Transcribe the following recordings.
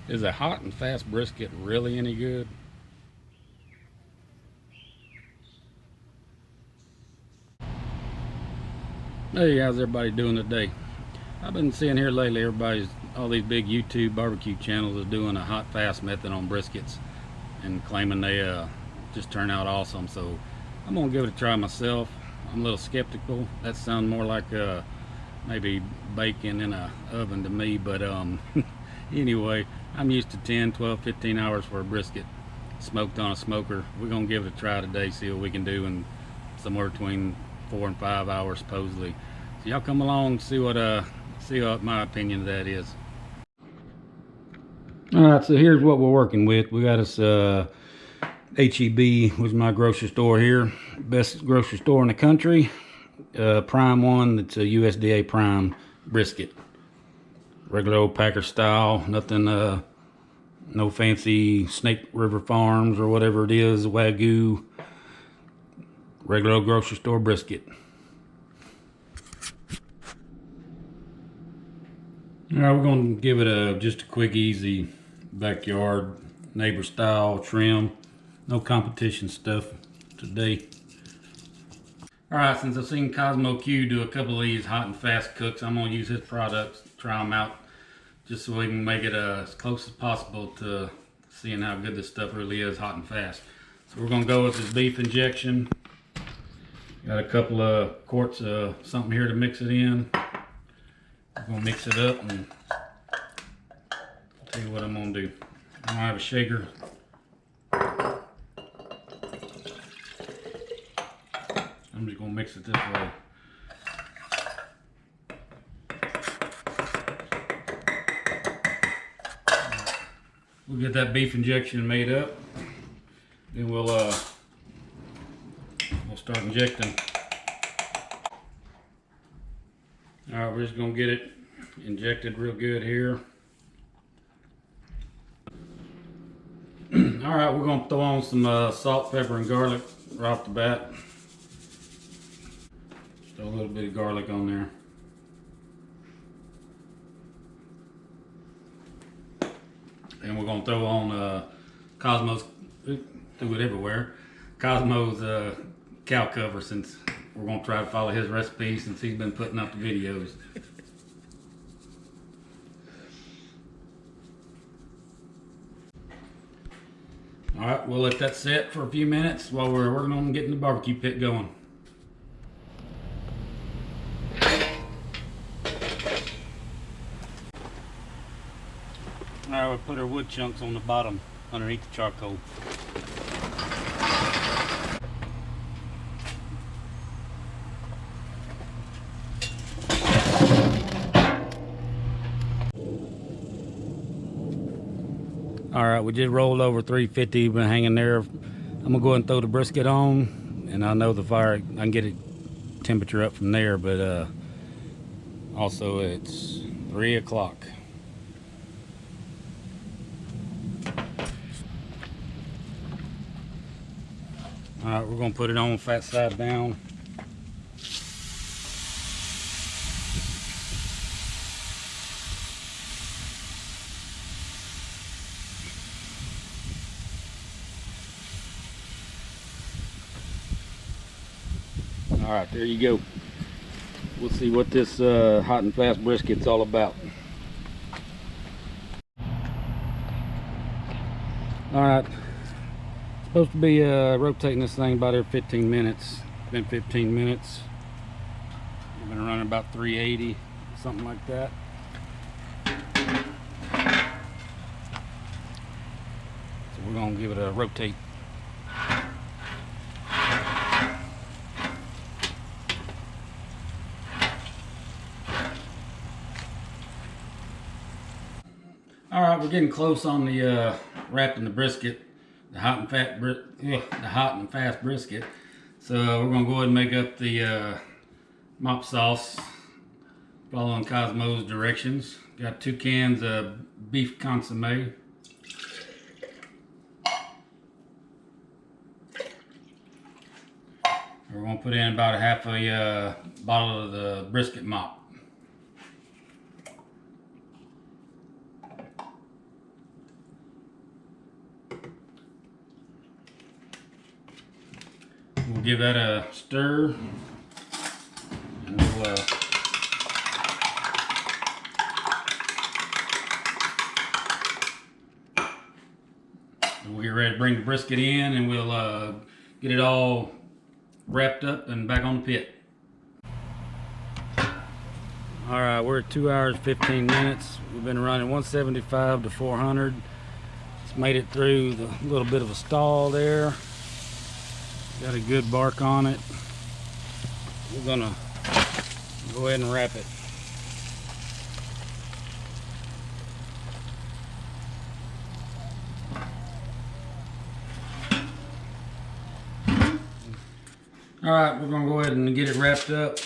Is a hot and fast brisket really any good? Hey, how's everybody doing today? I've been seeing here lately all these big YouTube barbecue channels is doing a hot fast method on briskets and claiming they just turn out awesome. So I'm gonna give it a try myself. I'm a little skeptical. That sounds more like maybe baking in a oven to me, but anyway, I'm used to 10, 12, 15 hours for a brisket smoked on a smoker. We're gonna give it a try today, see what we can do in somewhere between 4 and 5 hours supposedly. So y'all come along and see what my opinion of that is. All right, so here's what we're working with. We got us HEB, was my grocery store here, best grocery store in the country. Prime one, that's a USDA prime brisket, regular old Packer style, nothing no fancy Snake River Farms or whatever it is, Wagyu, regular old grocery store brisket. All right, we're gonna give it just a quick, easy backyard neighbor style trim. No competition stuff today. All right, since I've seen KosmoQ do a couple of these hot and fast cooks, I'm gonna use his products, try them out, just so we can make it as close as possible to seeing how good this stuff really is hot and fast. So we're gonna go with this beef injection. Got a couple of quarts of something here to mix it in. I'm gonna mix it up and I'll tell you what I'm gonna do. I don't have a shaker. I'm just gonna mix it this way. We'll get that beef injection made up. Then we'll start injecting. All right, we're just gonna get it injected real good here. All right, we're gonna throw on some salt, pepper, and garlic right off the bat. Throw a little bit of garlic on there. And we're gonna throw on Cosmo's, threw it everywhere, Cosmo's cow cover, since we're gonna try to follow his recipe since he's been putting up the videos. All right, we'll let that set for a few minutes while we're working on getting the barbecue pit going. All right, we'll put our wood chunks on the bottom underneath the charcoal. All right, we just rolled over 350, been hanging there. I'm gonna go ahead and throw the brisket on, and I know the fire, I can get it temperature up from there, but also it's 3 o'clock. All right, we're gonna put it on fat side down. All right, there you go. We'll see what this hot and fast brisket's all about. All right, supposed to be rotating this thing about every 15 minutes. It's been 15 minutes. We've been running about 380, something like that. So we're gonna give it a rotate. All right, we're getting close on the wrapping the brisket, the hot and fast brisket. So we're gonna go ahead and make up the mop sauce, following Cosmo's directions. Got 2 cans of beef consomme. We're gonna put in about a half a bottle of the brisket mop. We'll give that a stir, and we'll get ready to bring the brisket in, and we'll get it all wrapped up and back on the pit. All right, we're at 2 hours 15 minutes. We've been running 175 to 400. It's made it through the little bit of a stall there. Got a good bark on it. We're gonna go ahead and wrap it. All right, we're gonna go ahead and get it wrapped up.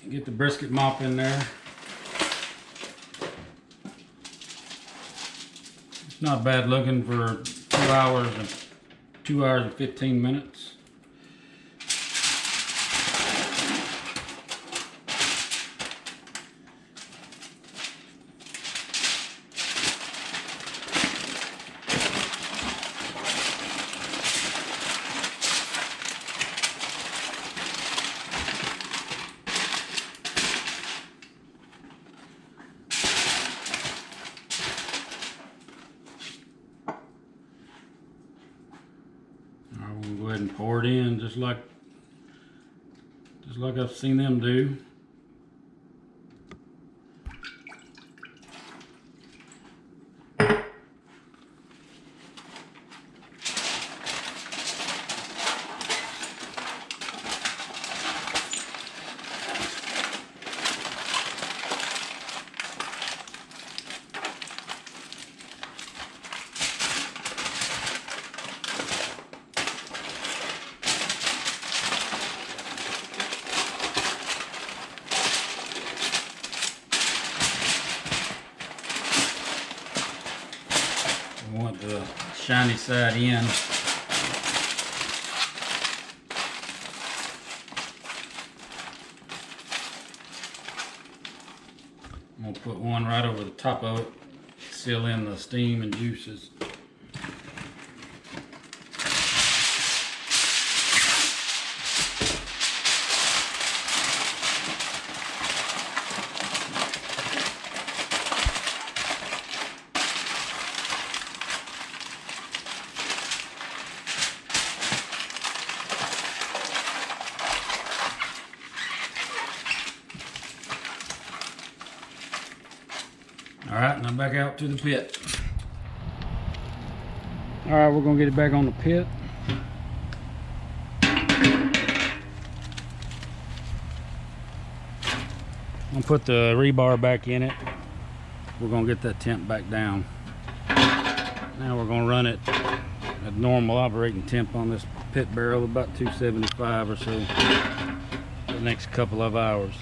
Get the brisket mop in there. It's not bad looking for 2 hours and 15 minutes. We'll go ahead and pour it in just like I've seen them do. We want the shiny side in. I'm going to put one right over the top of it, seal in the steam and juices. All right, now back out to the pit. All right, we're gonna get it back on the pit. I'm gonna put the rebar back in it. We're gonna get that temp back down. Now we're gonna run it at normal operating temp on this pit barrel, about 275 or so, for the next couple of hours.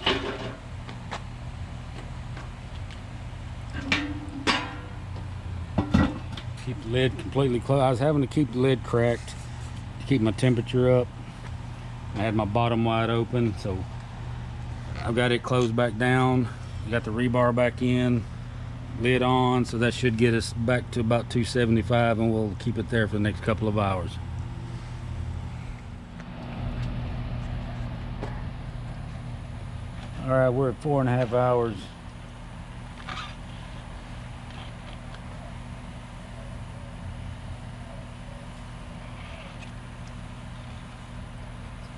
Keep the lid completely closed. I was having to keep the lid cracked to keep my temperature up. I had my bottom wide open, so I've got it closed back down. Got the rebar back in, lid on, so that should get us back to about 275, and we'll keep it there for the next couple of hours. All right, we're at 4.5 hours.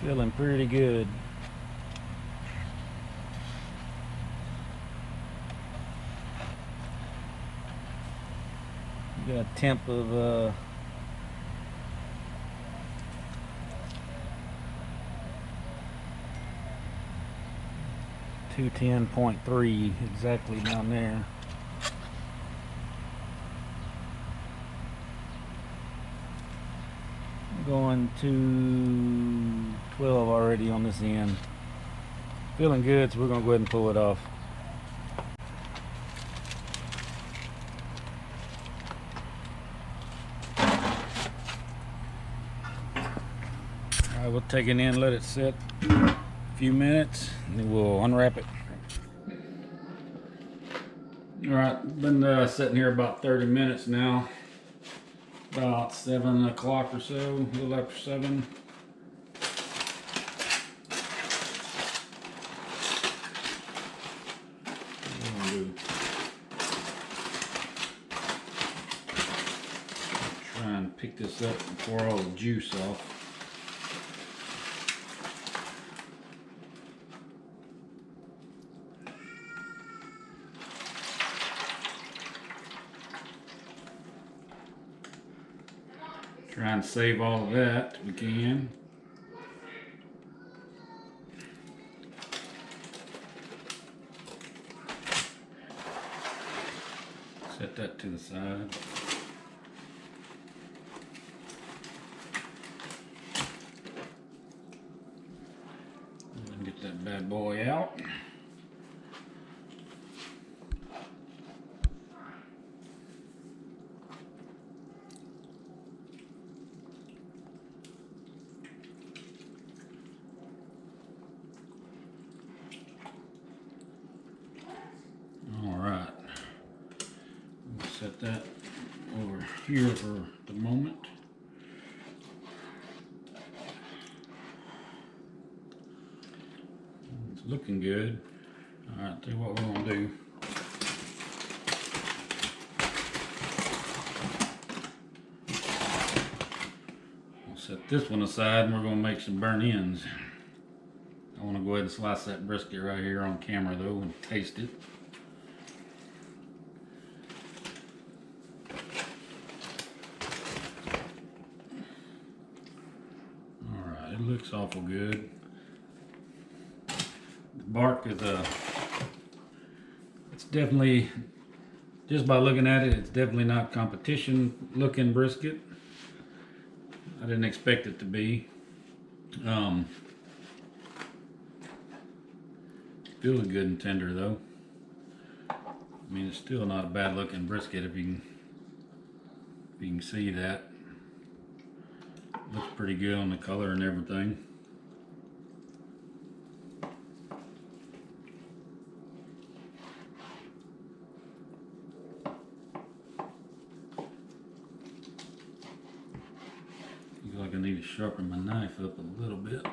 Feeling pretty good. Got a temp of 210.3 exactly down there. Going to 12 already on this end. Feeling good, so we're gonna go ahead and pull it off. Alright, we'll take it in, let it sit a few minutes, and then we'll unwrap it. Alright, been sitting here about 30 minutes now. About 7 o'clock or so, a little after 7. pick this up and pour all the juice off. Try and save all of that if we can. Set that to the side. And get that bad boy out. Set that over here for the moment. It's looking good. All right, tell you what we're gonna do. We'll set this one aside and we're gonna make some burnt ends. I wanna go ahead and slice that brisket right here on camera though and taste it. It looks awful good. The bark is it's definitely, just by looking at it, it's definitely not competition looking brisket. I didn't expect it to be. Feels good and tender though. I mean, it's still not a bad looking brisket if you can see that. Looks pretty good on the color and everything. Looks like I need to sharpen my knife up a little bit.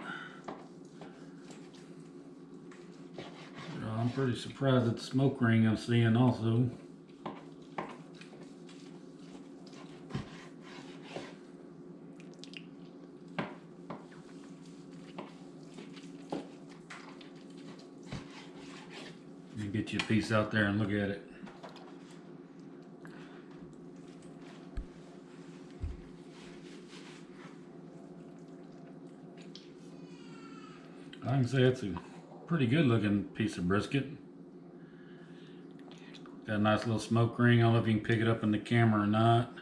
I'm pretty surprised at the smoke ring I'm seeing also. Get you a piece out there and look at it. I can say it's a pretty good looking piece of brisket. Got a nice little smoke ring. I don't know if you can pick it up in the camera or not.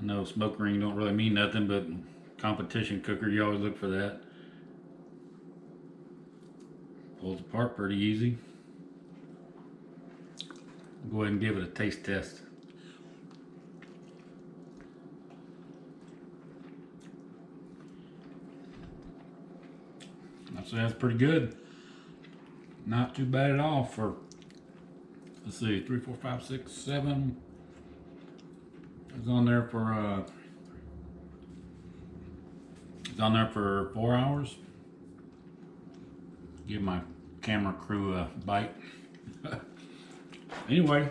I know smoke ring don't really mean nothing, but competition cooker, you always look for that. Pulls apart pretty easy. Go ahead and give it a taste test. I'd say that's pretty good. Not too bad at all for, let's see, 3, 4, 5, 6, 7. It's on there for 4 hours. Give my camera crew a bite. Anyway,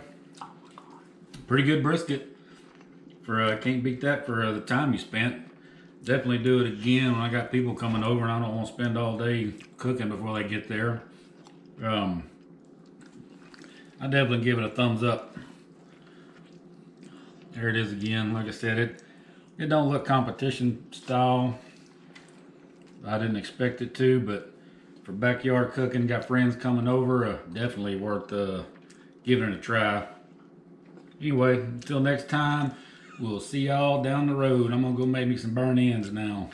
pretty good brisket. Can't beat that for the time you spent. Definitely do it again when I got people coming over and I don't want to spend all day cooking before they get there. I definitely give it a thumbs up. There it is again. Like I said, it don't look competition style. I didn't expect it to, but for backyard cooking, got friends coming over, definitely worth giving it a try. Anyway, until next time, we'll see y'all down the road. I'm gonna go make me some burnt ends now.